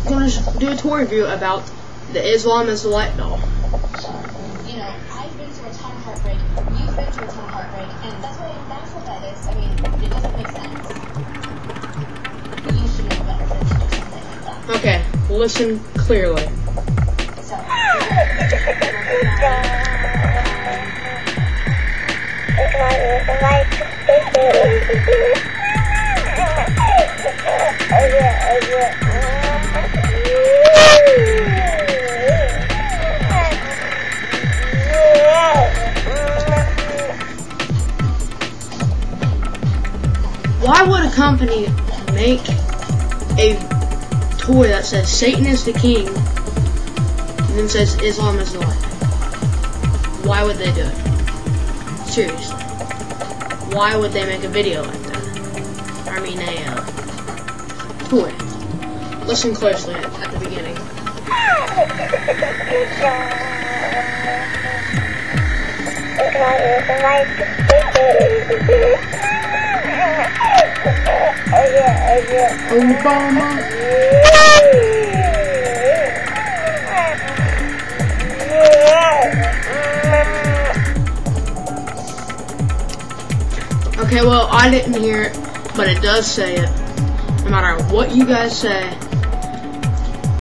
going to do a tour review about the Islam is the Light doll. You know, I've been through a ton of heartbreak. You've been through a ton of heartbreak, and that's what that is. I mean, it doesn't make sense. You should know better than to do something like that. Okay, listen clearly. So, why would a company make a toy that says Satan is the king and then says Islam is the light? Why would they do it? Seriously. Why would they make a video like that? I mean a toy. Listen closely at the beginning. Obama. Okay, well, I didn't hear it, but it does say it. No matter what you guys say,